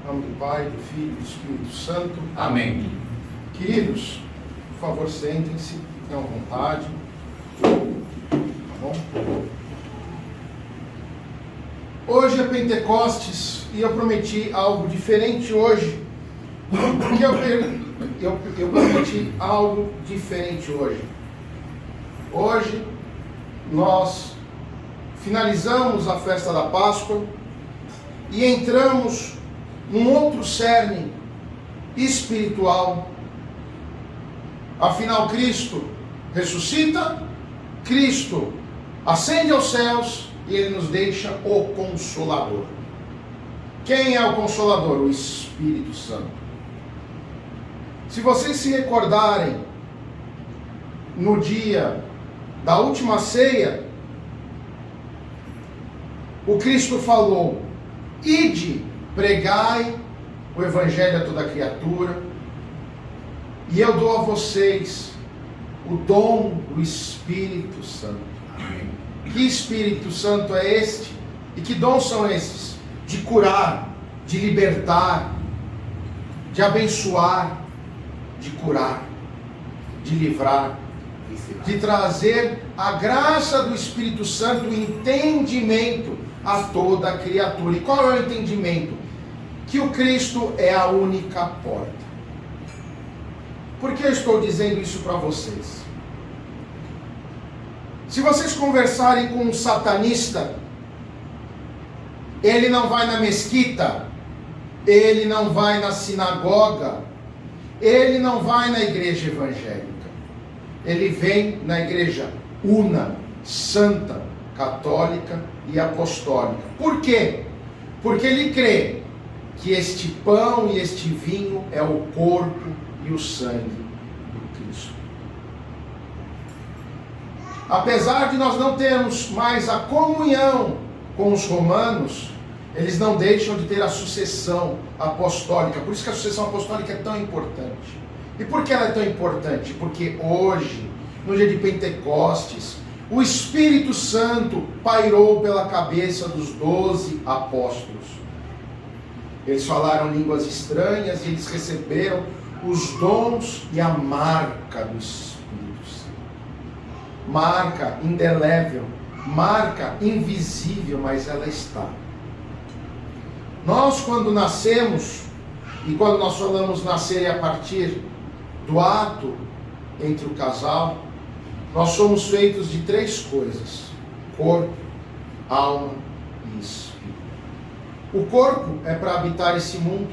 Em nome do Pai, do Filho e do Espírito Santo. Amém. Queridos, por favor, sentem-se, tenham vontade. Tá bom? Hoje é Pentecostes e eu prometi algo diferente hoje. Porque eu prometi algo diferente hoje. Hoje nós finalizamos a festa da Páscoa e entramos num outro cerne espiritual. Afinal, Cristo ressuscita, Cristo ascende aos céus e Ele nos deixa o Consolador. Quem é o Consolador? O Espírito Santo. Se vocês se recordarem, no dia da última ceia, o Cristo falou: ide, pregai o Evangelho a toda criatura, e eu dou a vocês o dom do Espírito Santo. Amém. Que Espírito Santo é este? E que dons são estes? De curar, de libertar, de abençoar, de curar, de livrar, de trazer a graça do Espírito Santo, o entendimento a toda a criatura. E qual é o entendimento? Que o Cristo é a única porta. Por que eu estou dizendo isso para vocês? Se vocês conversarem com um satanista, ele não vai na mesquita, ele não vai na sinagoga, ele não vai na igreja evangélica. Ele vem na igreja una, santa, católica e apostólica. Por quê? Porque ele crê que este pão e este vinho é o corpo e o sangue do Cristo. Apesar de nós não termos mais a comunhão com os romanos, eles não deixam de ter a sucessão apostólica. Por isso que a sucessão apostólica é tão importante. E por que ela é tão importante? Porque hoje, no dia de Pentecostes, o Espírito Santo pairou pela cabeça dos 12 apóstolos. Eles falaram línguas estranhas e eles receberam os dons e a marca do Espírito Santo. Marca indelével, marca invisível, mas ela está. Nós, quando nascemos, e quando nós falamos nascer é a partir do ato entre o casal, nós somos feitos de 3 coisas: corpo, alma e espírito. O corpo é para habitar esse mundo,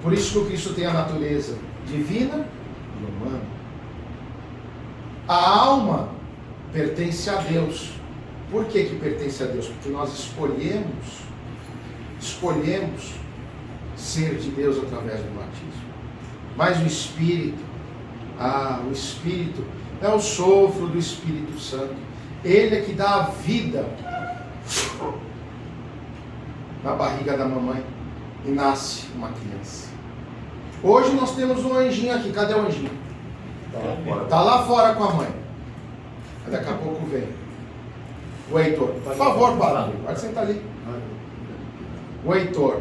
por isso que o Cristo tem a natureza divina e humana. A alma pertence a Deus. Por que pertence a Deus? Porque nós escolhemos ser de Deus através do batismo. Mas o Espírito, o Espírito é o sopro do Espírito Santo. Ele é que dá a vida na barriga da mamãe e nasce uma criança. Hoje nós temos um anjinho aqui. Cadê o anjinho? Está lá fora com a mãe. Daqui a pouco vem. O Heitor. Por favor, padre, pode sentar ali. O Heitor.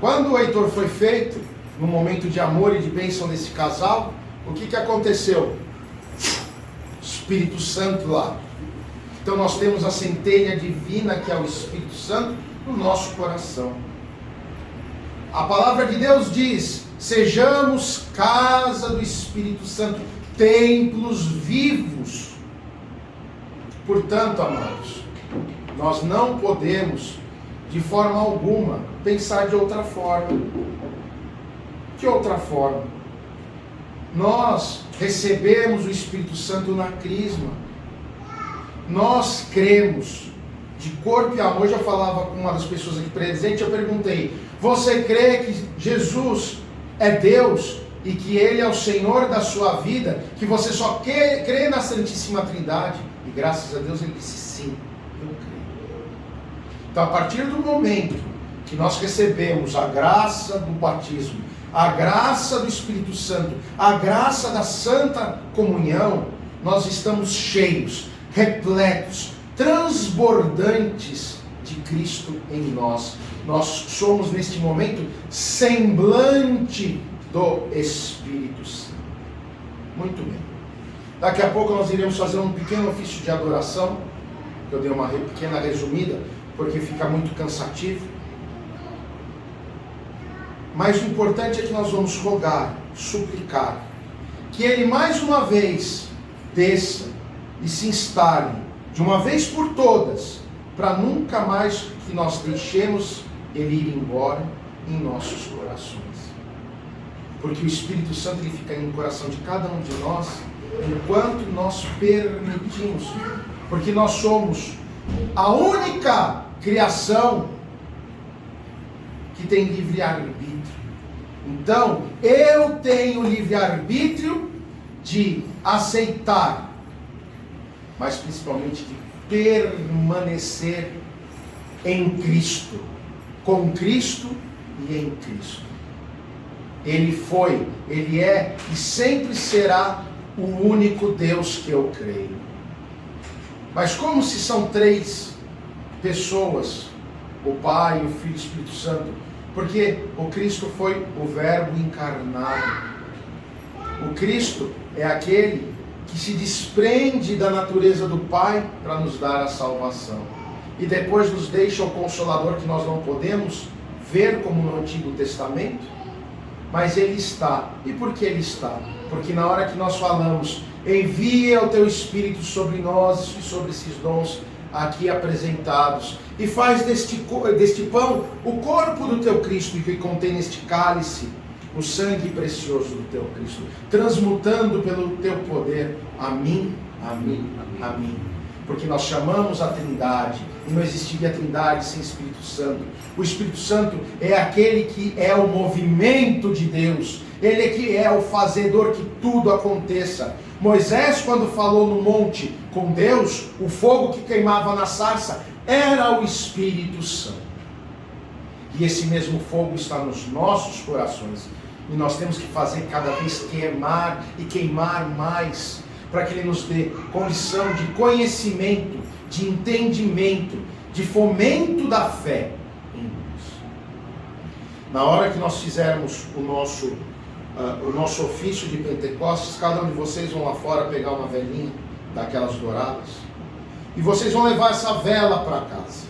Quando o Heitor foi feito, no momento de amor e de bênção desse casal, o que aconteceu? Espírito Santo lá. Então nós temos a centelha divina, que é o Espírito Santo, no nosso coração. A palavra de Deus diz: sejamos casa do Espírito Santo, templos vivos. Portanto, amados, nós não podemos de forma alguma pensar de outra forma. Que outra forma? Nós recebemos o Espírito Santo na crisma. Nós cremos de corpo e alma. Hoje eu falava com uma das pessoas aqui presente, eu perguntei: você crê que Jesus é Deus e que Ele é o Senhor da sua vida, que você só crê na Santíssima Trindade? E graças a Deus ele disse: sim, eu creio. Então, a partir do momento que nós recebemos a graça do batismo, a graça do Espírito Santo, a graça da Santa Comunhão, nós estamos cheios, repletos, transbordantes de Cristo em nós. Nós somos neste momento semblante do Espírito Santo. Muito bem. Daqui a pouco nós iremos fazer um pequeno ofício de adoração, que eu dei uma pequena resumida, porque fica muito cansativo. Mas o importante é que nós vamos rogar, suplicar, que Ele mais uma vez desça e se instale, de uma vez por todas, para nunca mais que nós deixemos Ele ir embora em nossos corações. Porque o Espírito Santo ele fica no coração de cada um de nós, enquanto nós permitimos. Porque nós somos a única criação que tem livre-arbítrio. Então, eu tenho livre-arbítrio de aceitar, mas principalmente de permanecer em Cristo, com Cristo e em Cristo. Ele foi, Ele é e sempre será o único Deus que eu creio. Mas como se são três pessoas, o Pai, o Filho e o Espírito Santo, porque o Cristo foi o Verbo encarnado. O Cristo é aquele que se desprende da natureza do Pai para nos dar a salvação. E depois nos deixa o Consolador que nós não podemos ver como no Antigo Testamento, mas Ele está. E por que Ele está? Porque na hora que nós falamos, envia o Teu Espírito sobre nós e sobre esses dons aqui apresentados, e faz deste pão o corpo do Teu Cristo, que contém neste cálice o sangue precioso do Teu Cristo, transmutando pelo Teu poder a mim, a mim, a mim. Porque nós chamamos a Trindade, e não existiria Trindade sem Espírito Santo. O Espírito Santo é aquele que é o movimento de Deus, Ele é que é o fazedor que tudo aconteça. Moisés, quando falou no monte com Deus, o fogo que queimava na sarça era o Espírito Santo. E esse mesmo fogo está nos nossos corações. E nós temos que fazer cada vez queimar e queimar mais, para que Ele nos dê condição de conhecimento, de entendimento, de fomento da fé em nós. Na hora que nós fizermos o nosso ofício de Pentecostes, cada um de vocês vão lá fora pegar uma velinha daquelas douradas, e vocês vão levar essa vela para casa,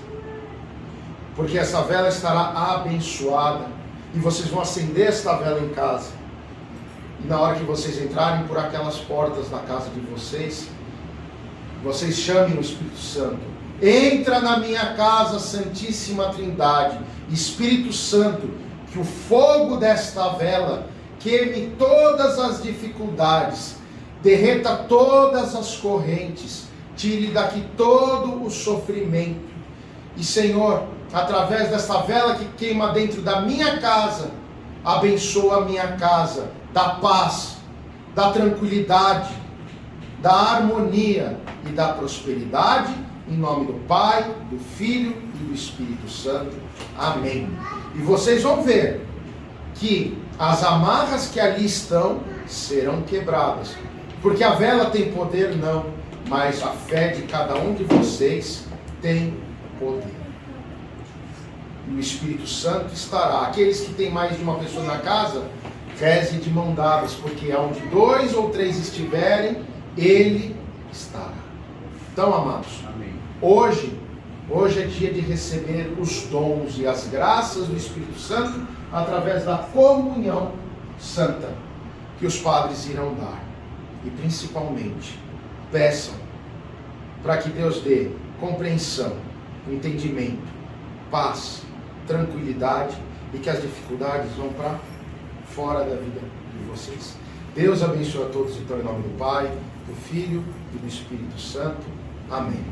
porque essa vela estará abençoada, e vocês vão acender esta vela em casa. E na hora que vocês entrarem por aquelas portas da casa de vocês, vocês chamem o Espírito Santo. Entra na minha casa, Santíssima Trindade, Espírito Santo, que o fogo desta vela queime todas as dificuldades, derreta todas as correntes, tire daqui todo o sofrimento. E Senhor, através desta vela que queima dentro da minha casa, abençoa a minha casa, da paz, da tranquilidade, da harmonia e da prosperidade, em nome do Pai, do Filho e do Espírito Santo. Amém. E vocês vão ver que as amarras que ali estão serão quebradas, porque a vela tem poder? Não, mas a fé de cada um de vocês tem poder. E o Espírito Santo estará. Aqueles que têm mais de uma pessoa na casa, reze de mão dadas, porque onde 2 ou 3 estiverem, Ele estará. Então, amados, amém. Hoje é dia de receber os dons e as graças do Espírito Santo através da comunhão santa que os padres irão dar. E principalmente, peçam para que Deus dê compreensão, entendimento, paz, tranquilidade, e que as dificuldades vão para fora da vida de vocês. Deus abençoe a todos, então, em nome do Pai, do Filho e do Espírito Santo. Amém.